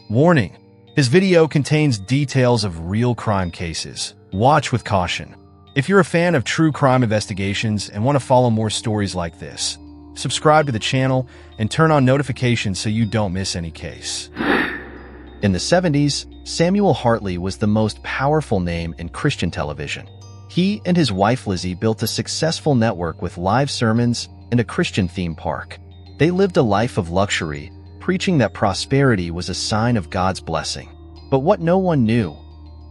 Warning: his video contains details of real crime cases. Watch with caution. If you're a fan of true crime investigations and want to follow more stories like this, subscribe to the channel and turn on notifications so you don't miss any case. In the 70s, Samuel Hartley was the most powerful name in Christian television. He and his wife Lizzie built a successful network with live sermons and a Christian theme park. They lived a life of luxury, preaching that prosperity was a sign of God's blessing. But what no one knew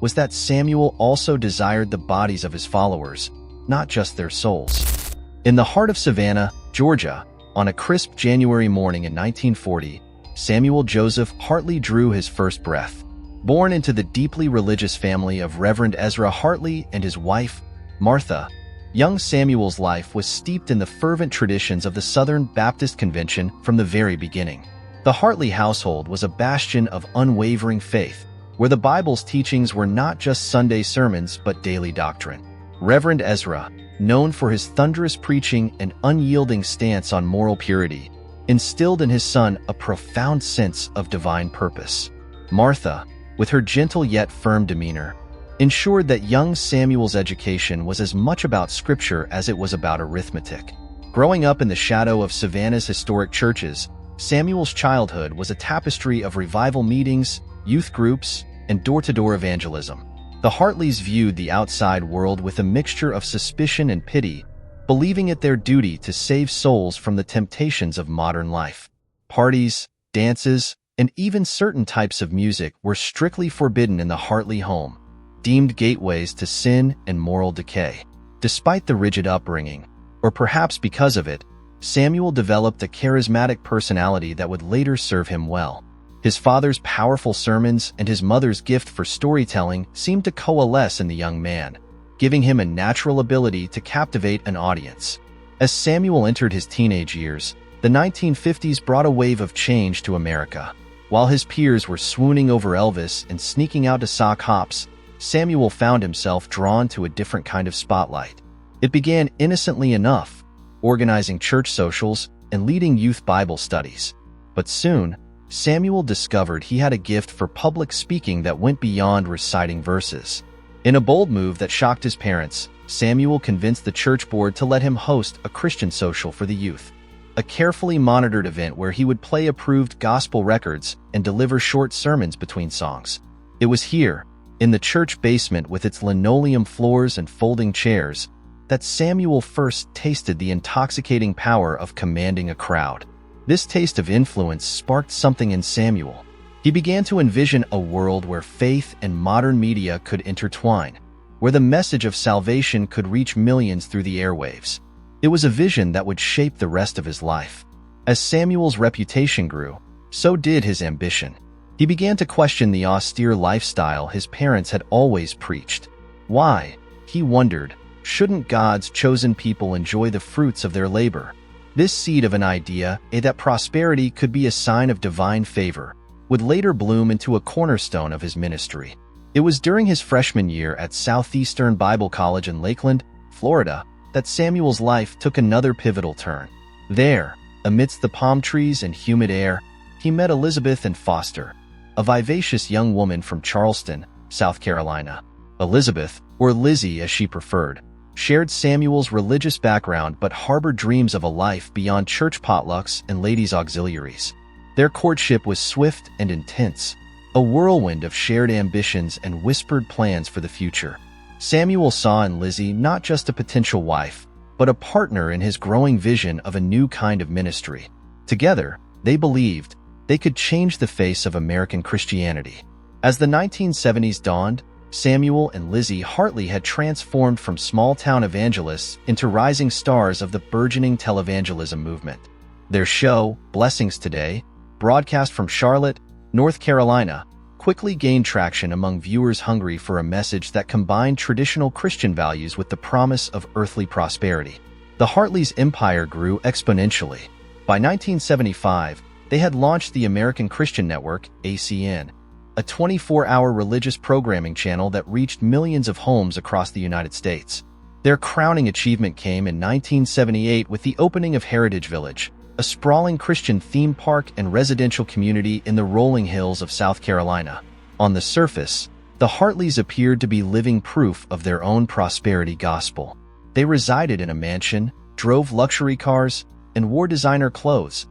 was that Samuel also desired the bodies of his followers, not just their souls. In the heart of Savannah, Georgia, on a crisp January morning in 1940, Samuel Joseph Hartley drew his first breath. Born into the deeply religious family of Reverend Ezra Hartley and his wife, Martha, young Samuel's life was steeped in the fervent traditions of the Southern Baptist Convention from the very beginning. The Hartley household was a bastion of unwavering faith, where the Bible's teachings were not just Sunday sermons but daily doctrine. Reverend Ezra, known for his thunderous preaching and unyielding stance on moral purity, instilled in his son a profound sense of divine purpose. Martha, with her gentle yet firm demeanor, ensured that young Samuel's education was as much about scripture as it was about arithmetic. Growing up in the shadow of Savannah's historic churches, Samuel's childhood was a tapestry of revival meetings, youth groups, and door-to-door evangelism. The Hartleys viewed the outside world with a mixture of suspicion and pity, believing it their duty to save souls from the temptations of modern life. Parties, dances, and even certain types of music were strictly forbidden in the Hartley home, deemed gateways to sin and moral decay. Despite the rigid upbringing, or perhaps because of it, Samuel developed a charismatic personality that would later serve him well. His father's powerful sermons and his mother's gift for storytelling seemed to coalesce in the young man, giving him a natural ability to captivate an audience. As Samuel entered his teenage years, the 1950s brought a wave of change to America. While his peers were swooning over Elvis and sneaking out to sock hops, Samuel found himself drawn to a different kind of spotlight. It began innocently enough, organizing church socials and leading youth Bible studies. But soon, Samuel discovered he had a gift for public speaking that went beyond reciting verses. In a bold move that shocked his parents, Samuel convinced the church board to let him host a Christian social for the youth, a carefully monitored event where he would play approved gospel records and deliver short sermons between songs. It was here, in the church basement with its linoleum floors and folding chairs, that Samuel first tasted the intoxicating power of commanding a crowd. This taste of influence sparked something in Samuel. He began to envision a world where faith and modern media could intertwine, where the message of salvation could reach millions through the airwaves. It was a vision that would shape the rest of his life. As Samuel's reputation grew, so did his ambition. He began to question the austere lifestyle his parents had always preached. Why, he wondered, shouldn't God's chosen people enjoy the fruits of their labor? This seed of an idea, that prosperity could be a sign of divine favor, would later bloom into a cornerstone of his ministry. It was during his freshman year at Southeastern Bible College in Lakeland, Florida, that Samuel's life took another pivotal turn. There, amidst the palm trees and humid air, he met Elizabeth and Foster, a vivacious young woman from Charleston, South Carolina. Elizabeth, or Lizzie as she preferred, shared Samuel's religious background but harbored dreams of a life beyond church potlucks and ladies' auxiliaries. Their courtship was swift and intense, a whirlwind of shared ambitions and whispered plans for the future. Samuel saw in Lizzie not just a potential wife, but a partner in his growing vision of a new kind of ministry. Together, they believed they could change the face of American Christianity. As the 1970s dawned, Samuel and Lizzie Hartley had transformed from small-town evangelists into rising stars of the burgeoning televangelism movement. Their show, Blessings Today, broadcast from Charlotte, North Carolina, quickly gained traction among viewers hungry for a message that combined traditional Christian values with the promise of earthly prosperity. The Hartleys' empire grew exponentially. By 1975, they had launched the American Christian Network, ACN, a 24-hour religious programming channel that reached millions of homes across the United States. Their crowning achievement came in 1978 with the opening of Heritage Village, a sprawling Christian theme park and residential community in the rolling hills of South Carolina. On the surface, the Hartleys appeared to be living proof of their own prosperity gospel. They resided in a mansion, drove luxury cars, and wore designer clothes.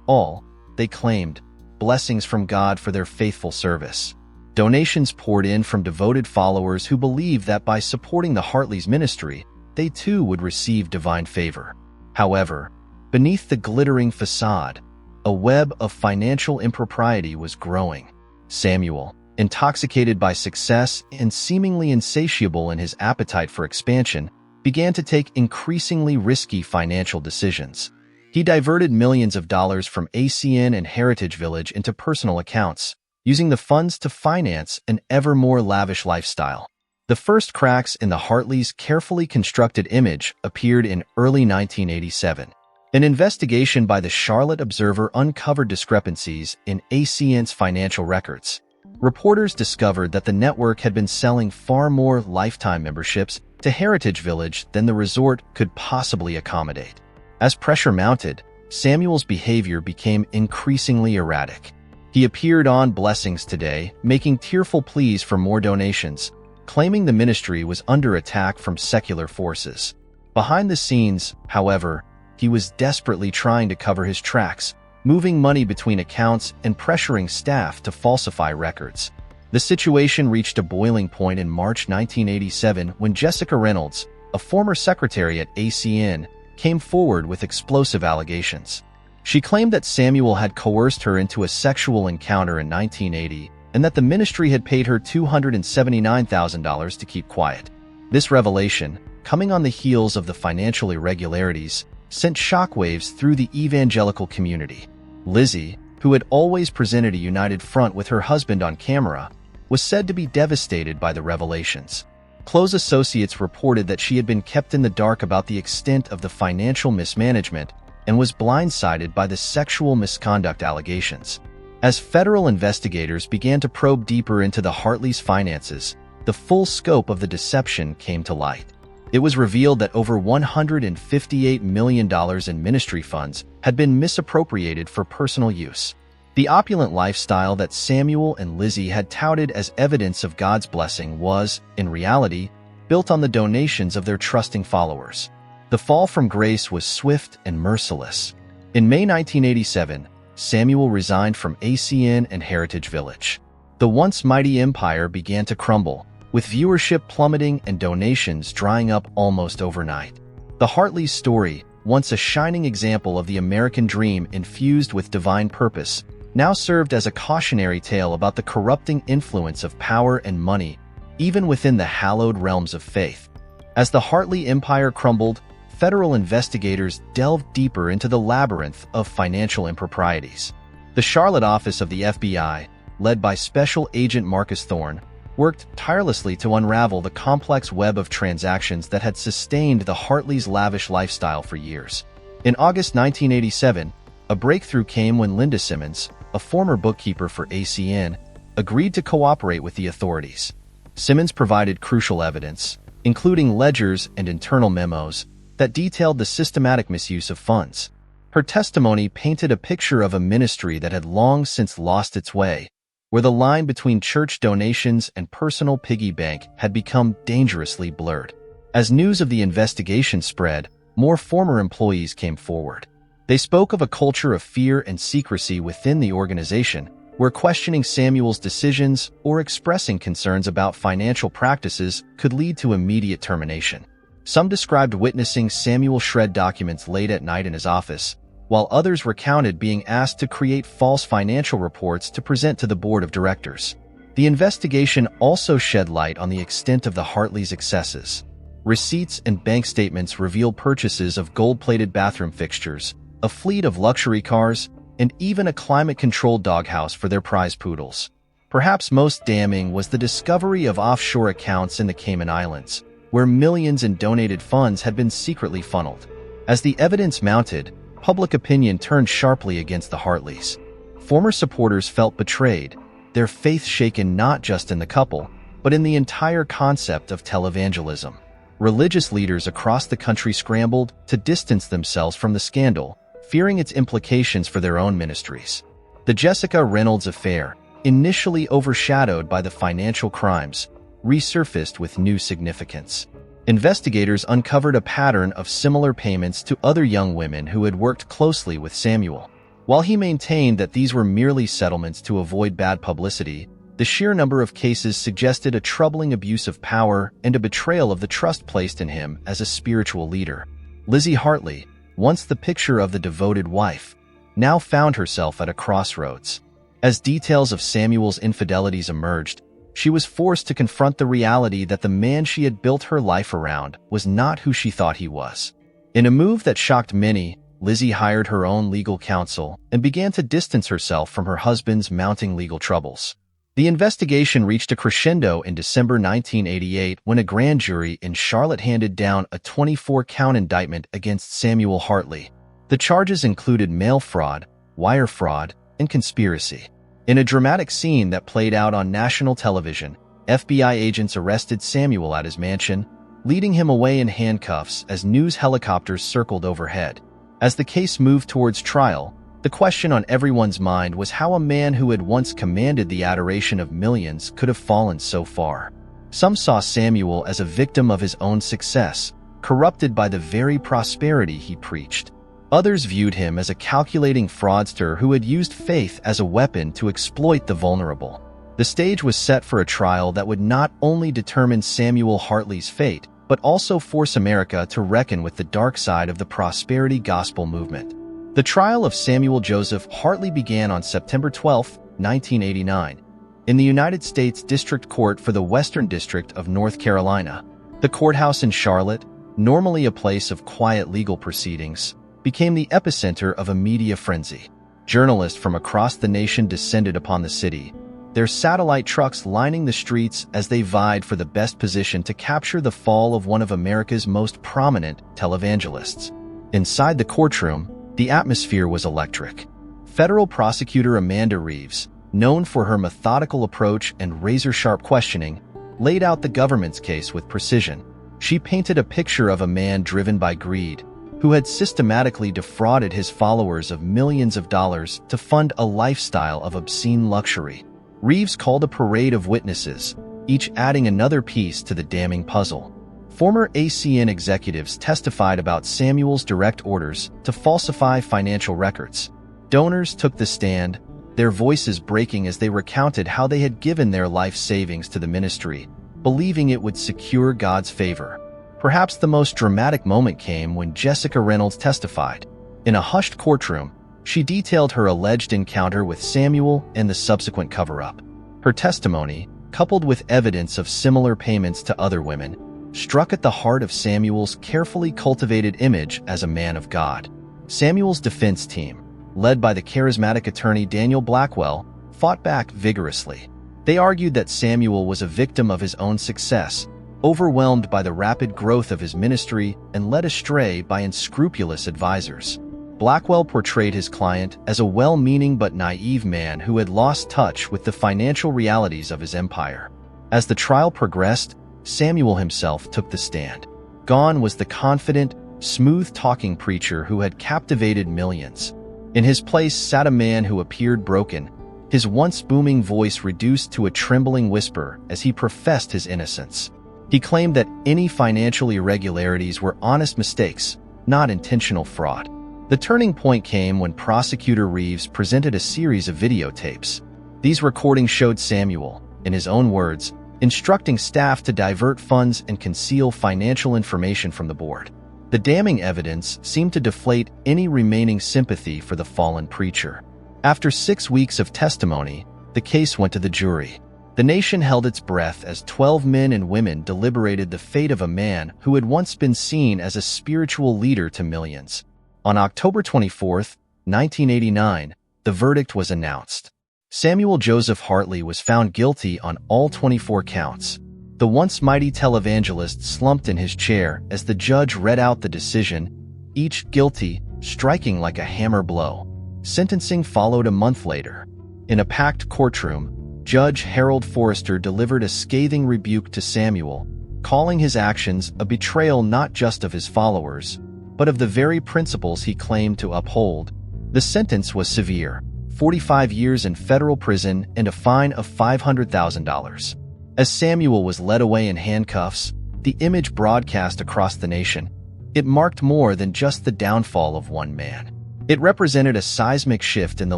All, they claimed, blessings from God for their faithful service. Donations poured in from devoted followers who believed that by supporting the Hartleys' ministry, they too would receive divine favor. However, beneath the glittering facade, a web of financial impropriety was growing. Samuel, intoxicated by success and seemingly insatiable in his appetite for expansion, began to take increasingly risky financial decisions. He diverted millions of dollars from ACN and Heritage Village into personal accounts, using the funds to finance an ever more lavish lifestyle. The first cracks in the Hartleys' carefully constructed image appeared in early 1987. An investigation by the Charlotte Observer uncovered discrepancies in ACN's financial records. Reporters discovered that the network had been selling far more lifetime memberships to Heritage Village than the resort could possibly accommodate. As pressure mounted, Samuel's behavior became increasingly erratic. He appeared on Blessings Today, making tearful pleas for more donations, claiming the ministry was under attack from secular forces. Behind the scenes, however, he was desperately trying to cover his tracks, moving money between accounts and pressuring staff to falsify records. The situation reached a boiling point in March 1987 when Jessica Reynolds, a former secretary at ACN, came forward with explosive allegations. She claimed that Samuel had coerced her into a sexual encounter in 1980 and that the ministry had paid her $279,000 to keep quiet. This revelation, coming on the heels of the financial irregularities, sent shockwaves through the evangelical community. Lizzie, who had always presented a united front with her husband on camera, was said to be devastated by the revelations. Close associates reported that she had been kept in the dark about the extent of the financial mismanagement and was blindsided by the sexual misconduct allegations. As federal investigators began to probe deeper into the Hartleys' finances, the full scope of the deception came to light. It was revealed that over $158 million in ministry funds had been misappropriated for personal use. The opulent lifestyle that Samuel and Lizzie had touted as evidence of God's blessing was, in reality, built on the donations of their trusting followers. The fall from grace was swift and merciless. In May 1987, Samuel resigned from ACN and Heritage Village. The once mighty empire began to crumble, with viewership plummeting and donations drying up almost overnight. The Hartleys' story, once a shining example of the American dream infused with divine purpose, now served as a cautionary tale about the corrupting influence of power and money, even within the hallowed realms of faith. As the Hartley empire crumbled, federal investigators delved deeper into the labyrinth of financial improprieties. The Charlotte office of the FBI, led by Special Agent Marcus Thorne, worked tirelessly to unravel the complex web of transactions that had sustained the Hartleys' lavish lifestyle for years. In August 1987, a breakthrough came when Linda Simmons, a former bookkeeper for ACN, agreed to cooperate with the authorities. Simmons provided crucial evidence, including ledgers and internal memos, that detailed the systematic misuse of funds. Her testimony painted a picture of a ministry that had long since lost its way, where the line between church donations and personal piggy bank had become dangerously blurred. As news of the investigation spread, more former employees came forward. They spoke of a culture of fear and secrecy within the organization, where questioning Samuel's decisions or expressing concerns about financial practices could lead to immediate termination. Some described witnessing Samuel shred documents late at night in his office, while others recounted being asked to create false financial reports to present to the board of directors. The investigation also shed light on the extent of the Hartleys' excesses. Receipts and bank statements revealed purchases of gold-plated bathroom fixtures, a fleet of luxury cars, and even a climate-controlled doghouse for their prize poodles. Perhaps most damning was the discovery of offshore accounts in the Cayman Islands, where millions in donated funds had been secretly funneled. As the evidence mounted, public opinion turned sharply against the Hartleys. Former supporters felt betrayed, their faith shaken not just in the couple, but in the entire concept of televangelism. Religious leaders across the country scrambled to distance themselves from the scandal, fearing its implications for their own ministries. The Jessica Reynolds affair, initially overshadowed by the financial crimes, resurfaced with new significance. Investigators uncovered a pattern of similar payments to other young women who had worked closely with Samuel. While he maintained that these were merely settlements to avoid bad publicity, the sheer number of cases suggested a troubling abuse of power and a betrayal of the trust placed in him as a spiritual leader. Lizzie Hartley, once the picture of the devoted wife, now found herself at a crossroads. As details of Samuel's infidelities emerged, she was forced to confront the reality that the man she had built her life around was not who she thought he was. In a move that shocked many, Lizzie hired her own legal counsel and began to distance herself from her husband's mounting legal troubles. The investigation reached a crescendo in December 1988 when a grand jury in Charlotte handed down a 24-count indictment against Samuel Hartley. The charges included mail fraud, wire fraud, and conspiracy. In a dramatic scene that played out on national television, FBI agents arrested Samuel at his mansion, leading him away in handcuffs as news helicopters circled overhead. As the case moved towards trial, the question on everyone's mind was how a man who had once commanded the adoration of millions could have fallen so far. Some saw Samuel as a victim of his own success, corrupted by the very prosperity he preached. Others viewed him as a calculating fraudster who had used faith as a weapon to exploit the vulnerable. The stage was set for a trial that would not only determine Samuel Hartley's fate, but also force America to reckon with the dark side of the prosperity gospel movement. The trial of Samuel Joseph Hartley began on September 12, 1989, in the United States District Court for the Western District of North Carolina. The courthouse in Charlotte, normally a place of quiet legal proceedings, became the epicenter of a media frenzy. Journalists from across the nation descended upon the city, their satellite trucks lining the streets as they vied for the best position to capture the fall of one of America's most prominent televangelists. Inside the courtroom, the atmosphere was electric. Federal prosecutor Amanda Reeves, known for her methodical approach and razor-sharp questioning, laid out the government's case with precision. She painted a picture of a man driven by greed, who had systematically defrauded his followers of millions of dollars to fund a lifestyle of obscene luxury. Reeves called a parade of witnesses, each adding another piece to the damning puzzle. Former ACN executives testified about Samuel's direct orders to falsify financial records. Donors took the stand, their voices breaking as they recounted how they had given their life savings to the ministry, believing it would secure God's favor. Perhaps the most dramatic moment came when Jessica Reynolds testified. In a hushed courtroom, she detailed her alleged encounter with Samuel and the subsequent cover-up. Her testimony, coupled with evidence of similar payments to other women, struck at the heart of Samuel's carefully cultivated image as a man of God. Samuel's defense team, led by the charismatic attorney Daniel Blackwell, fought back vigorously. They argued that Samuel was a victim of his own success, overwhelmed by the rapid growth of his ministry and led astray by unscrupulous advisors. Blackwell portrayed his client as a well-meaning but naive man who had lost touch with the financial realities of his empire. As the trial progressed, Samuel himself took the stand. Gone was the confident, smooth-talking preacher who had captivated millions. In his place sat a man who appeared broken, his once booming voice reduced to a trembling whisper as he professed his innocence. He claimed that any financial irregularities were honest mistakes, not intentional fraud. The turning point came when Prosecutor Reeves presented a series of videotapes. These recordings showed Samuel, in his own words, instructing staff to divert funds and conceal financial information from the board. The damning evidence seemed to deflate any remaining sympathy for the fallen preacher. After 6 weeks of testimony, the case went to the jury. The nation held its breath as 12 men and women deliberated the fate of a man who had once been seen as a spiritual leader to millions. On October 24, 1989, the verdict was announced. Samuel Joseph Hartley was found guilty on all 24 counts. The once mighty televangelist slumped in his chair as the judge read out the decision, each guilty, striking like a hammer blow. Sentencing followed a month later. In a packed courtroom, Judge Harold Forrester delivered a scathing rebuke to Samuel, calling his actions a betrayal not just of his followers, but of the very principles he claimed to uphold. The sentence was severe: 45 years in federal prison and a fine of $500,000. As Samuel was led away in handcuffs, the image broadcast across the nation. It marked more than just the downfall of one man. It represented a seismic shift in the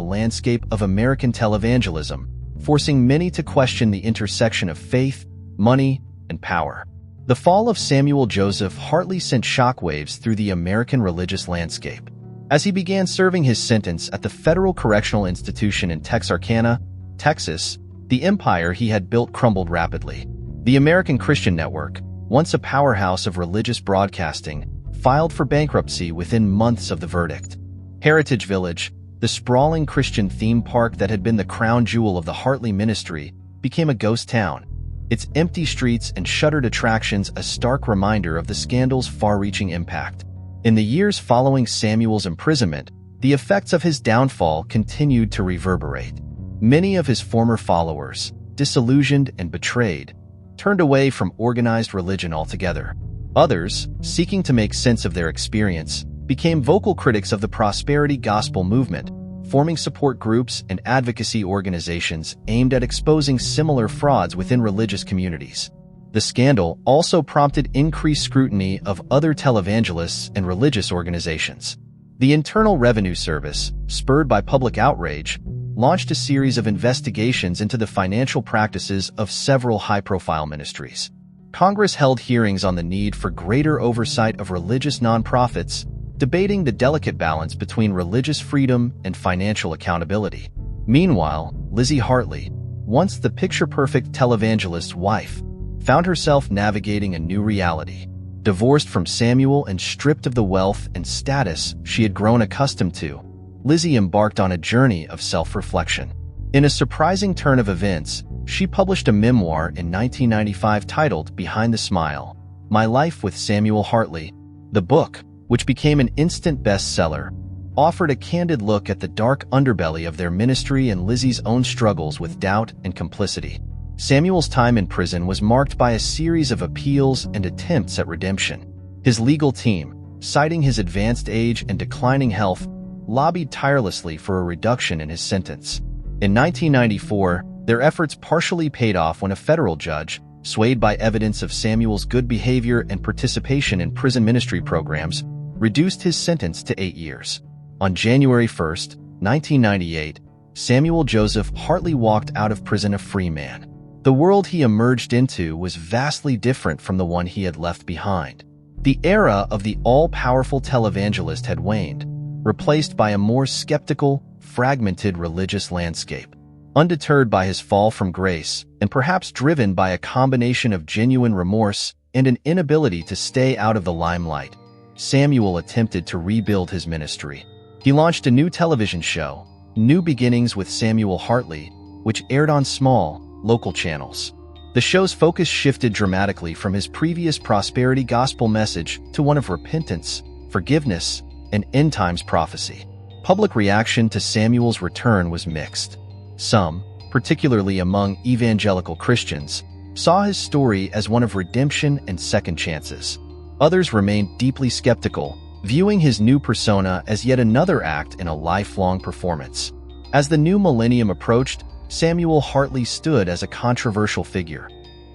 landscape of American televangelism, forcing many to question the intersection of faith, money, and power. The fall of Samuel Joseph Hartley sent shockwaves through the American religious landscape. As he began serving his sentence at the Federal Correctional Institution in Texarkana, Texas, the empire he had built crumbled rapidly. The American Christian Network, once a powerhouse of religious broadcasting, filed for bankruptcy within months of the verdict. Heritage Village, the sprawling Christian theme park that had been the crown jewel of the Hartley ministry, became a ghost town, its empty streets and shuttered attractions a stark reminder of the scandal's far-reaching impact. In the years following Samuel's imprisonment, the effects of his downfall continued to reverberate. Many of his former followers, disillusioned and betrayed, turned away from organized religion altogether. Others, seeking to make sense of their experience, became vocal critics of the prosperity gospel movement, forming support groups and advocacy organizations aimed at exposing similar frauds within religious communities. The scandal also prompted increased scrutiny of other televangelists and religious organizations. The Internal Revenue Service, spurred by public outrage, launched a series of investigations into the financial practices of several high-profile ministries. Congress held hearings on the need for greater oversight of religious nonprofits, debating the delicate balance between religious freedom and financial accountability. Meanwhile, Lizzie Hartley, once the picture-perfect televangelist's wife, found herself navigating a new reality. Divorced from Samuel and stripped of the wealth and status she had grown accustomed to, Lizzie embarked on a journey of self-reflection. In a surprising turn of events, she published a memoir in 1995 titled Behind the Smile: My Life with Samuel Hartley. The book, which became an instant bestseller, offered a candid look at the dark underbelly of their ministry and Lizzie's own struggles with doubt and complicity. Samuel's time in prison was marked by a series of appeals and attempts at redemption. His legal team, citing his advanced age and declining health, lobbied tirelessly for a reduction in his sentence. In 1994, their efforts partially paid off when a federal judge, swayed by evidence of Samuel's good behavior and participation in prison ministry programs, reduced his sentence to 8 years. On January 1, 1998, Samuel Joseph Hartley walked out of prison a free man. The world he emerged into was vastly different from the one he had left behind. The era of the all-powerful televangelist had waned, replaced by a more skeptical, fragmented religious landscape. Undeterred by his fall from grace, and perhaps driven by a combination of genuine remorse and an inability to stay out of the limelight, Samuel attempted to rebuild his ministry. He launched a new television show, New Beginnings with Samuel Hartley, which aired on small, local channels. The show's focus shifted dramatically from his previous prosperity gospel message to one of repentance, forgiveness, and end-times prophecy. Public reaction to Samuel's return was mixed. Some, particularly among evangelical Christians, saw his story as one of redemption and second chances. Others remained deeply skeptical, viewing his new persona as yet another act in a lifelong performance. As the new millennium approached, Samuel Hartley stood as a controversial figure.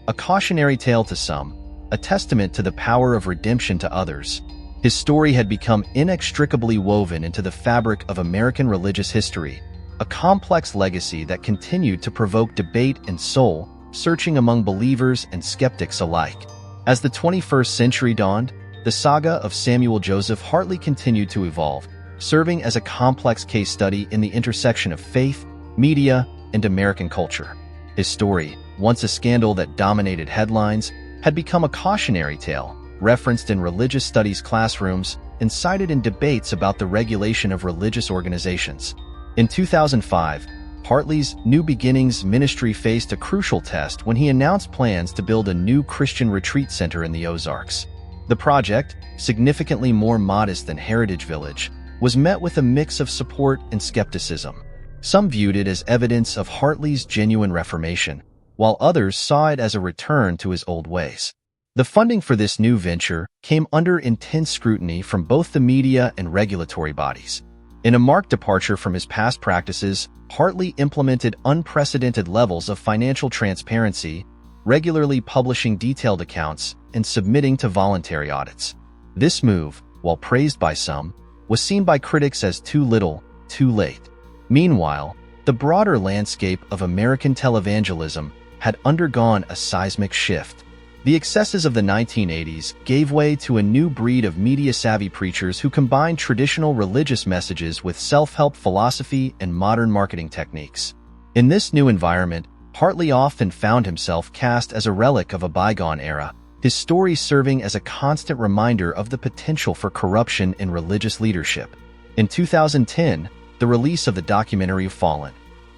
A cautionary tale to some, a testament to the power of redemption to others. His story had become inextricably woven into the fabric of American religious history, a complex legacy that continued to provoke debate and soul-searching among believers and skeptics alike. As the 21st century dawned, the saga of Samuel Joseph Hartley continued to evolve, serving as a complex case study in the intersection of faith, media, and American culture. His story, once a scandal that dominated headlines, had become a cautionary tale, referenced in religious studies classrooms and cited in debates about the regulation of religious organizations. In 2005, Hartley's New Beginnings ministry faced a crucial test when he announced plans to build a new Christian retreat center in the Ozarks. The project, significantly more modest than Heritage Village, was met with a mix of support and skepticism. Some viewed it as evidence of Hartley's genuine reformation, while others saw it as a return to his old ways. The funding for this new venture came under intense scrutiny from both the media and regulatory bodies. In a marked departure from his past practices, Hartley implemented unprecedented levels of financial transparency, regularly publishing detailed accounts and submitting to voluntary audits. This move, while praised by some, was seen by critics as too little, too late. Meanwhile, the broader landscape of American televangelism had undergone a seismic shift. The excesses of the 1980s gave way to a new breed of media-savvy preachers who combined traditional religious messages with self-help philosophy and modern marketing techniques. In this new environment, Hartley often found himself cast as a relic of a bygone era, his story serving as a constant reminder of the potential for corruption in religious leadership. In 2010, the release of the documentary Fallen,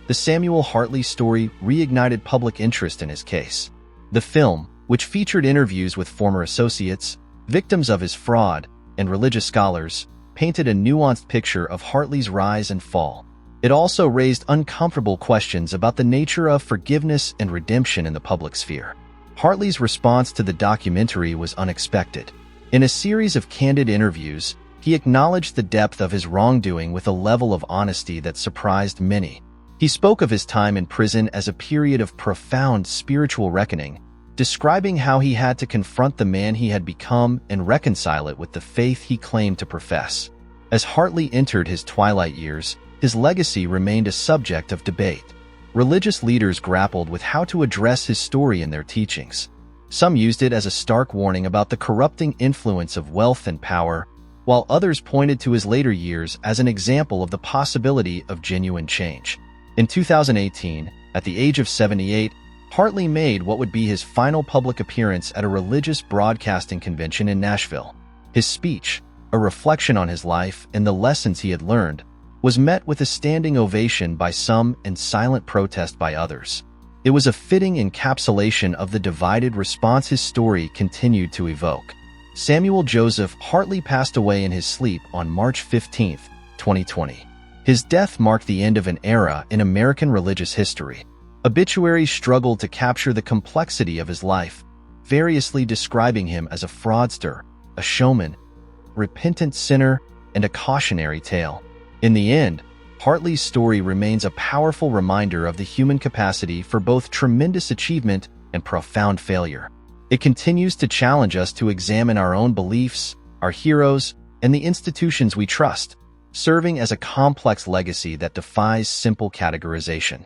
the Samuel Hartley story reignited public interest in his case. The film, which featured interviews with former associates, victims of his fraud, and religious scholars, painted a nuanced picture of Hartley's rise and fall. It also raised uncomfortable questions about the nature of forgiveness and redemption in the public sphere. Hartley's response to the documentary was unexpected. In a series of candid interviews, he acknowledged the depth of his wrongdoing with a level of honesty that surprised many. He spoke of his time in prison as a period of profound spiritual reckoning, describing how he had to confront the man he had become and reconcile it with the faith he claimed to profess. As Hartley entered his twilight years, his legacy remained a subject of debate. Religious leaders grappled with how to address his story in their teachings. Some used it as a stark warning about the corrupting influence of wealth and power, while others pointed to his later years as an example of the possibility of genuine change. In 2018, at the age of 78, Hartley made what would be his final public appearance at a religious broadcasting convention in Nashville. His speech, a reflection on his life and the lessons he had learned, was met with a standing ovation by some and silent protest by others. It was a fitting encapsulation of the divided response his story continued to evoke. Samuel Joseph Hartley passed away in his sleep on March 15, 2020. His death marked the end of an era in American religious history. Obituaries struggled to capture the complexity of his life, variously describing him as a fraudster, a showman, repentant sinner, and a cautionary tale. In the end, Hartley's story remains a powerful reminder of the human capacity for both tremendous achievement and profound failure. It continues to challenge us to examine our own beliefs, our heroes, and the institutions we trust, serving as a complex legacy that defies simple categorization.